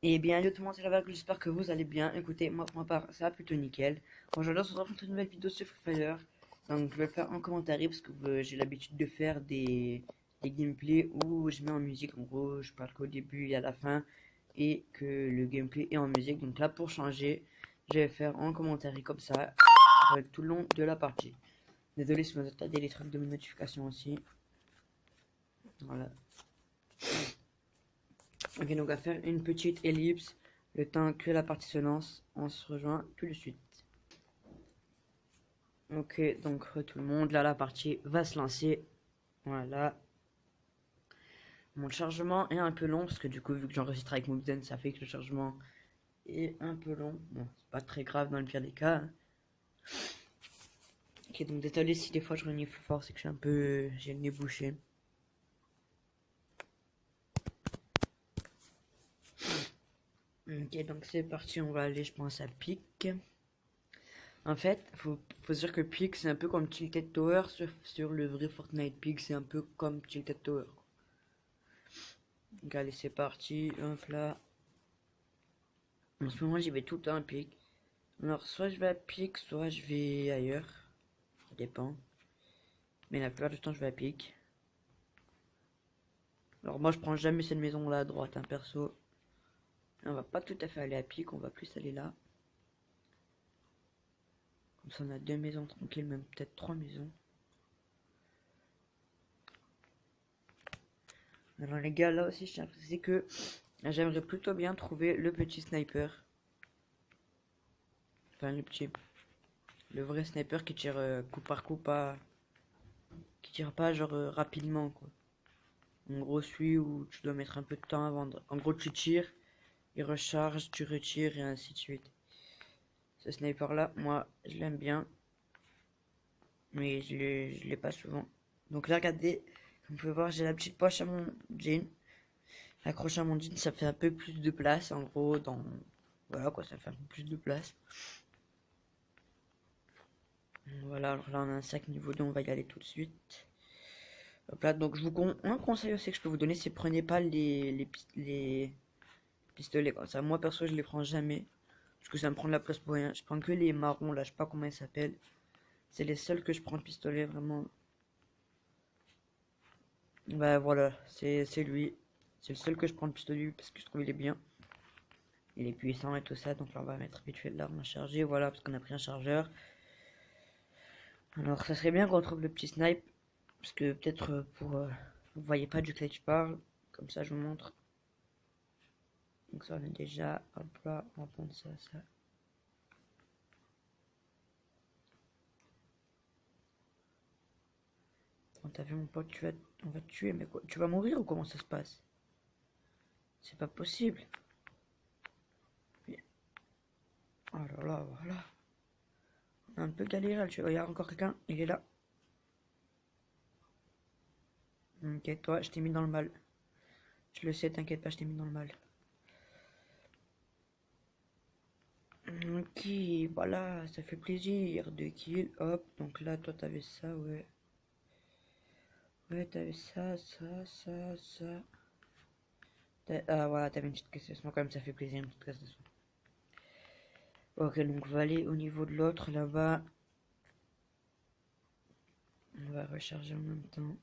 Et bien, yo tout le monde, c'est Laval, j'espère que vous allez bien. Écoutez, moi pour ma part, ça va plutôt nickel. Aujourd'hui, on se retrouve pour une nouvelle vidéo sur Free Fire. Donc, je vais le faire en commentaire parce que j'ai l'habitude de faire des gameplays où je mets en musique. En gros, je parle qu'au début et à la fin et que le gameplay est en musique. Donc là, pour changer, je vais faire en commentaire comme ça tout le long de la partie. Désolé si vous entendez les trucs de mes notifications aussi. Voilà. Ok, donc on va faire une petite ellipse. Le temps que la partie se lance, on se rejoint tout de suite. Ok, donc tout le monde, là la partie va se lancer. Voilà. Mon chargement est un peu long parce que du coup, vu que j'enregistre avec Mobizen, ça fait que le chargement est un peu long. Bon, c'est pas très grave dans le pire des cas. Ok, donc désolé si des fois je renifle fort, c'est que je suis un peu. J'ai le nez bouché. Ok, donc c'est parti, on va aller, je pense, à pic. En fait, faut se dire que Pick c'est un peu comme Tilted Tower sur le vrai Fortnite. Pick c'est un peu comme Tilted Tower. Donc allez, c'est parti. Hop là. En ce moment, j'y vais tout le temps à Pick. Alors, soit je vais à Pick, soit je vais ailleurs. Ça dépend. Mais la plupart du temps, je vais à Pick. Alors, moi, je prends jamais cette maison là à droite, hein, perso. On va pas tout à fait aller à Pick, on va plus aller là. Comme ça, on a deux maisons tranquilles, même peut-être trois maisons. Alors, les gars, là aussi, je tiens à préciser que j'aimerais plutôt bien trouver le petit sniper. Enfin, le vrai sniper qui tire coup par coup, pas. Qui tire pas genre rapidement, quoi. En gros, celui où tu dois mettre un peu de temps avant de. En gros, tu tires, il recharge, tu retires et ainsi de suite. Ce sniper là, moi, je l'aime bien, mais je l'ai pas souvent. Donc là, regardez, comme vous pouvez voir, j'ai la petite poche à mon jean. Accroché à mon jean, ça fait un peu plus de place, en gros, dans. Voilà quoi, ça fait un peu plus de place. Voilà, alors là, on a un sac niveau 2, on va y aller tout de suite. Hop là, donc un conseil aussi que je peux vous donner, c'est prenez pas les pistolets comme ça. Moi perso, je les prends jamais. Parce que ça me prend de la place pour rien. Je prends que les marrons là, je sais pas comment ils s'appellent. C'est les seuls que je prends de pistolet vraiment. Bah voilà, c'est lui. C'est le seul que je prends de pistolet parce que je trouve il est bien. Il est puissant et tout ça. Donc là, on va mettre vite fait l'arme à charger. Voilà, parce qu'on a pris un chargeur. Alors, ça serait bien qu'on trouve le petit snipe. Parce que peut-être pour. Vous voyez pas duquel je parle. Comme ça, je vous montre. Donc ça, on a déjà. Hop là, on va prendre ça, ça. Bon, t'as vu mon pote, on va te tuer, mais quoi? Tu vas mourir ou comment ça se passe? C'est pas possible. Oh là là, voilà. On a un peu galéré à le tuer. Regarde, encore quelqu'un, il est là. Ok, toi, je t'ai mis dans le mal. Je le sais, t'inquiète pas, je t'ai mis dans le mal. Ok, voilà, ça fait plaisir. 2 kills, hop. Donc là, toi, t'avais ça, ouais. Ouais, t'avais ça, ça, ça, ça. Ah, voilà, t'avais une petite caisse de soin, quand même, ça fait plaisir, une petite caisse de soin. Ok, donc on va aller au niveau de l'autre, là-bas. On va recharger en même temps.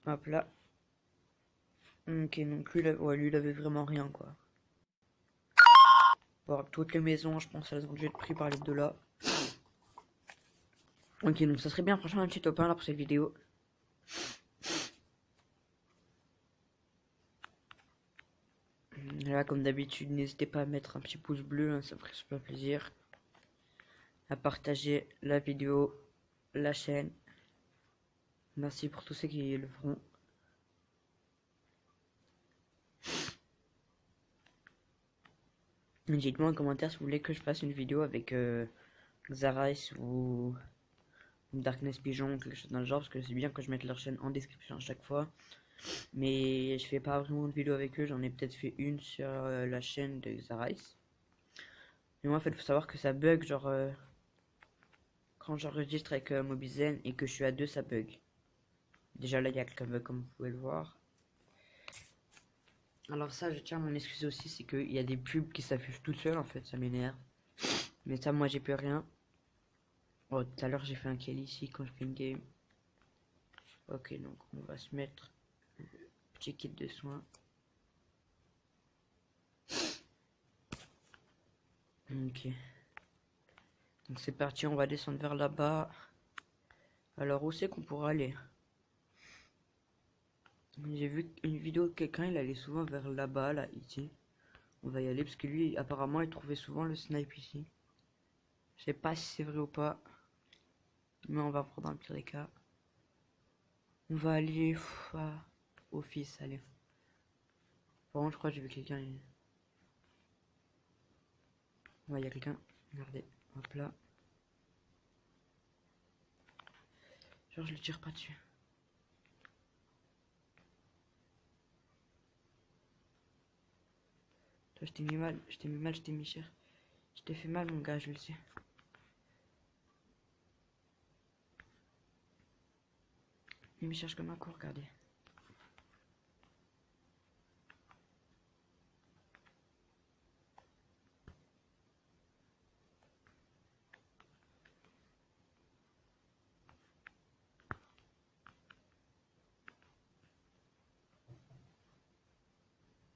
Hop là. Ok, donc lui, ouais, lui, il avait vraiment rien, quoi. Bon, toutes les maisons, je pense, elles ont dû être prises par les deux là. Ok, donc ça serait bien, franchement, un petit top 1 là pour cette vidéo. Là, comme d'habitude, n'hésitez pas à mettre un petit pouce bleu, hein, ça me ferait super plaisir. À partager la vidéo, la chaîne. Merci pour tous ceux qui le feront. Dites-moi en commentaire si vous voulez que je fasse une vidéo avec Xarice ou Darkness Pigeon ou quelque chose dans le genre, parce que c'est bien que je mette leur chaîne en description à chaque fois. Mais je fais pas vraiment de vidéo avec eux, j'en ai peut-être fait une sur la chaîne de Xarice. Mais moi, en fait, faut savoir que ça bug, genre, quand j'enregistre avec Mobizen et que je suis à 2, ça bug. Déjà là, il y a quelqu'un bug, comme vous pouvez le voir. Alors ça, je tiens à m'en excuser aussi, c'est qu'il y a des pubs qui s'affichent toutes seules en fait, ça m'énerve. Mais ça, moi, j'ai plus rien. Oh, tout à l'heure, j'ai fait un kill ici quand je fais une game. Ok, donc on va se mettre petit kit de soins. Ok. Donc c'est parti, on va descendre vers là-bas. Alors où c'est qu'on pourra aller? J'ai vu une vidéo de quelqu'un, il allait souvent vers là-bas, là, ici. On va y aller parce que lui, apparemment, il trouvait souvent le snipe ici. Je sais pas si c'est vrai ou pas. Mais on va voir dans le pire des cas. On va aller à office, allez. Par contre, je crois que j'ai vu quelqu'un. Ouais, il y a quelqu'un. Regardez, hop là. Genre, je le tire pas dessus. Toi, je t'ai mis mal, je t'ai mis mal, je t'ai mis cher. Je t'ai fait mal, mon gars, je le sais. Il me cherche comme un con, regardez.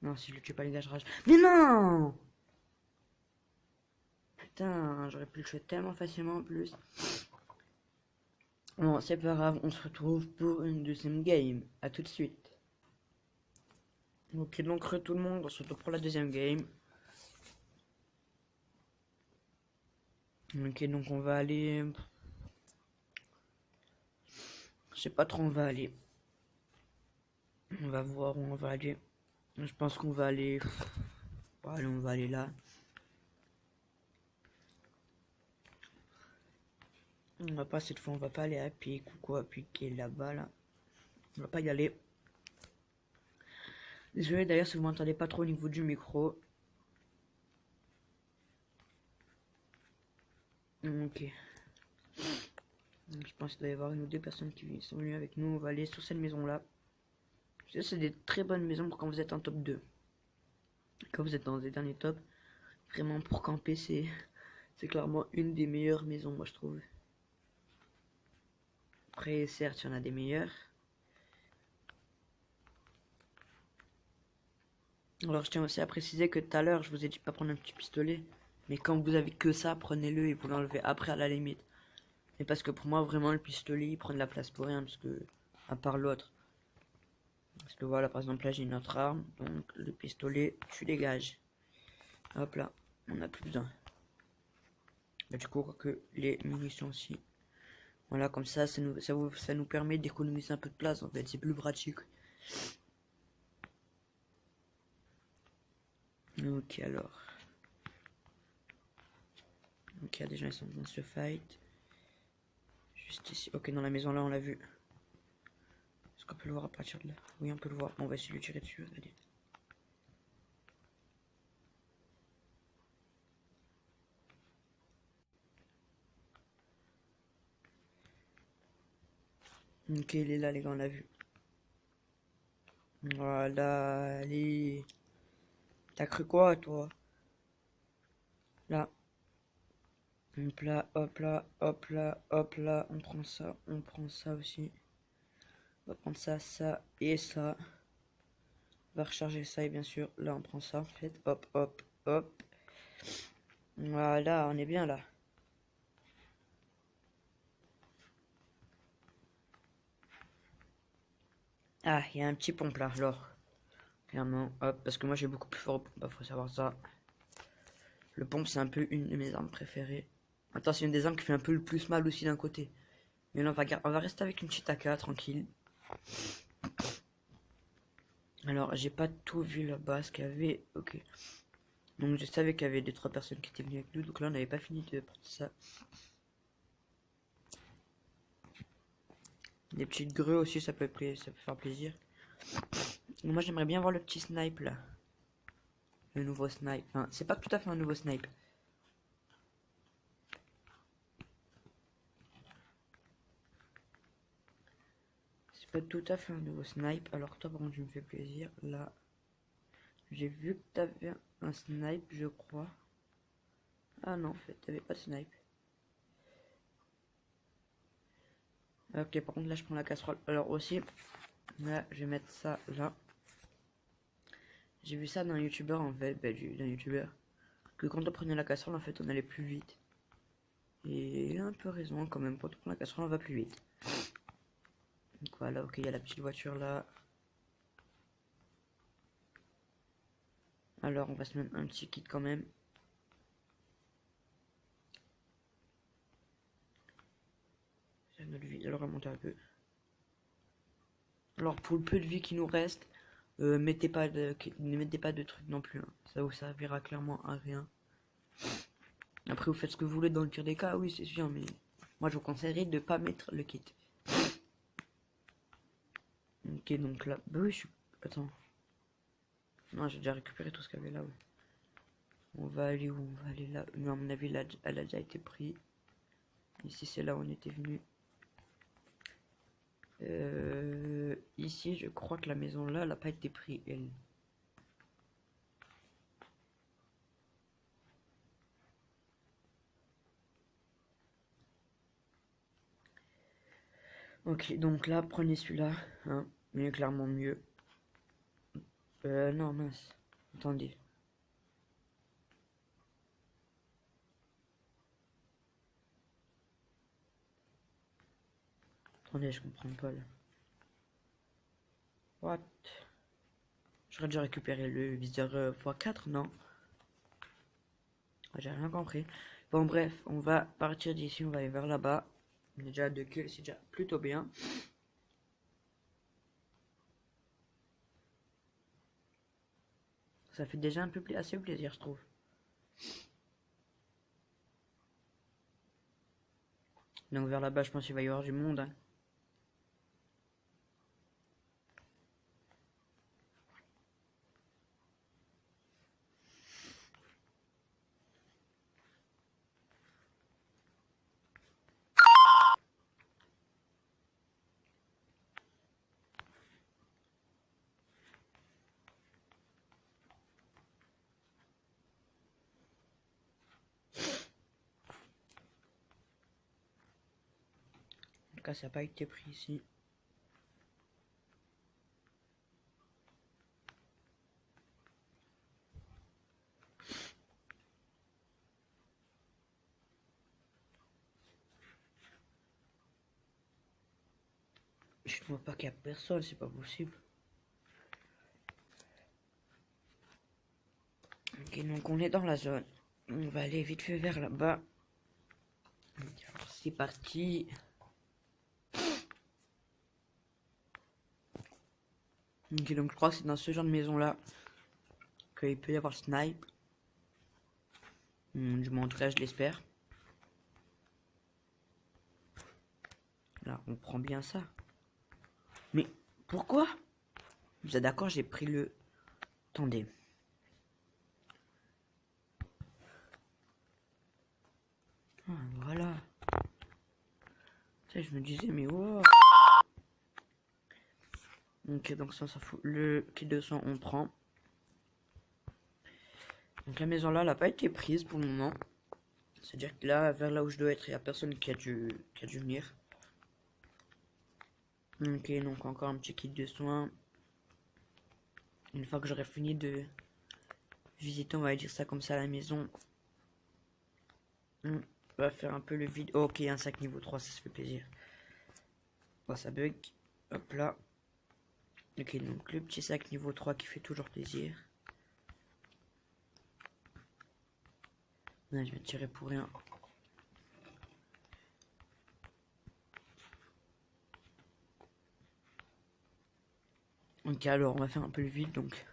Non, si je le tue pas, les gars, je rage. Mais non! Putain, j'aurais pu le tuer tellement facilement en plus. Bon, c'est pas grave, on se retrouve pour une deuxième game. A tout de suite. Ok, donc tout le monde, on se retrouve pour la deuxième game. Ok, donc on va aller. Je sais pas trop où on va aller. On va voir où on va aller. Je pense qu'on va aller. Allez, on va aller là. On va pas cette fois, on va pas aller à pic ou quoi, à pic qui est là-bas là. On va pas y aller. Désolé d'ailleurs si vous m'entendez pas trop au niveau du micro. Ok. Donc, je pense qu'il doit y avoir une ou deux personnes qui sont venues avec nous. On va aller sur cette maison là. C'est des très bonnes maisons pour quand vous êtes en top 2. Quand vous êtes dans les derniers tops. Vraiment pour camper c'est clairement une des meilleures maisons moi je trouve. Après certes il y en a des meilleures. Alors je tiens aussi à préciser que tout à l'heure je vous ai dit pas prendre un petit pistolet. Mais quand vous avez que ça, prenez-le et vous l'enlevez après à la limite. Mais parce que pour moi vraiment le pistolet il prend de la place pour rien. Parce que à part l'autre. Parce que voilà par exemple là j'ai une autre arme. Donc le pistolet tu dégages. Hop là, on n'a plus besoin. Bah, du coup que les munitions aussi. Voilà comme ça ça nous permet d'économiser un peu de place en fait. C'est plus pratique. Ok alors. Ok, il y a des gens qui sont dans ce fight. Juste ici. Ok, dans la maison là, on l'a vu. Est-ce qu'on peut le voir à partir de là? Oui, on peut le voir. On va essayer de lui tirer dessus. Allez. Ok, il est là, les gars, on l'a vu. Voilà, allez. T'as cru quoi, toi? Là. Hop là, hop là, hop là, hop là. On prend ça aussi. On va prendre ça, ça et ça. On va recharger ça et bien sûr, là, on prend ça en fait. Hop, hop, hop. Voilà, on est bien là. Ah, il y a un petit pompe là, alors. Clairement, hop, parce que moi j'ai beaucoup plus fort au pompe, bah, faut savoir ça. Le pompe c'est un peu une de mes armes préférées. Attends, c'est une des armes qui fait un peu le plus mal aussi d'un côté. Mais là on va rester avec une petite AK tranquille. Alors j'ai pas tout vu là-bas, ce qu'il y avait. Ok. Donc je savais qu'il y avait 2-3 personnes qui étaient venues avec nous. Donc là on n'avait pas fini de prendre ça. Des petites grues aussi, ça peut faire plaisir. Moi j'aimerais bien voir le petit snipe là. Le nouveau snipe. Enfin, c'est pas tout à fait un nouveau snipe. C'est pas tout à fait un nouveau snipe. Alors toi par contre je me fais plaisir. Là. J'ai vu que t'avais un snipe, je crois. Ah non, en fait, t'avais pas de snipe. Ok, par contre, là, je prends la casserole. Alors aussi, là, je vais mettre ça là. J'ai vu ça d'un youtubeur, en fait, d'un youtubeur, que quand on prenait la casserole, en fait, on allait plus vite. Et il a un peu raison, quand même, quand on prend la casserole, on va plus vite. Donc voilà, ok, il y a la petite voiture là. Alors, on va se mettre un petit kit quand même. J'ai notre vie, elle remonte un peu. Alors, pour le peu de vie qui nous reste, ne mettez pas de trucs non plus. Hein. Ça vous servira clairement à rien. Après, vous faites ce que vous voulez dans le pire des cas, oui, c'est sûr, mais moi, je vous conseillerais de pas mettre le kit. Ok, donc là, bah oui, je suis... Attends. Non, j'ai déjà récupéré tout ce qu'il y avait là, oui. On va aller où? On va aller là. Mais à mon avis, là, elle a déjà été prise. Ici, c'est là où on était venu. Ici, je crois que la maison là, elle n'a pas été prise, elle. Ok, donc là, prenez celui-là. Hein, il est clairement mieux. Non, mince. Attendez. Attendez, je comprends pas là. What? J'aurais déjà récupéré le viseur x4, non? J'ai rien compris. Bon, bref, on va partir d'ici, on va aller vers là-bas. On est déjà à 2 kills, c'est déjà plutôt bien. Ça fait déjà un peu assez plaisir, je trouve. Donc vers là-bas, je pense qu'il va y avoir du monde. Hein. En tout cas, ça n'a pas été pris ici. Je ne vois pas qu'il y a personne, c'est pas possible. Ok, donc on est dans la zone. On va aller vite fait vers là-bas. C'est parti. Ok, donc je crois que c'est dans ce genre de maison là qu'il peut y avoir snipe. Du moins, en tout cas, je l'espère. Là, on prend bien ça. Mais pourquoi? Vous êtes d'accord, j'ai pris le... Attendez. Ah, voilà. Ça, je me disais, mais wow. Ok, donc ça fout. Le kit de sang, on prend. Donc la maison là, elle n'a pas été prise pour le moment. C'est-à-dire que là, vers là où je dois être, il n'y a personne qui a dû venir. Ok, donc encore un petit kit de soins. Une fois que j'aurai fini de visiter, on va dire ça comme ça, la maison. On va faire un peu le vide. Oh, ok, un sac niveau 3, ça se fait plaisir. Oh, ça bug. Hop là. Ok, donc le petit sac niveau 3 qui fait toujours plaisir. Là, je vais tirer pour rien. Ok, alors on va faire un peu le vide. Donc,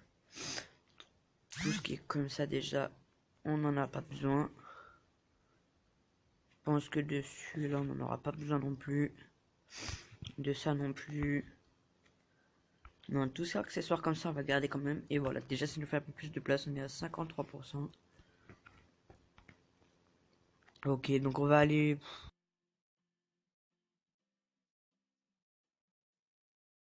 tout ce qui est comme ça, déjà, on n'en a pas besoin. Je pense que dessus, là, on n'en aura pas besoin non plus. De ça non plus. Non, tous ces accessoires comme ça, on va garder quand même. Et voilà, déjà, ça nous fait un peu plus de place. On est à 53%. Ok, donc on va aller...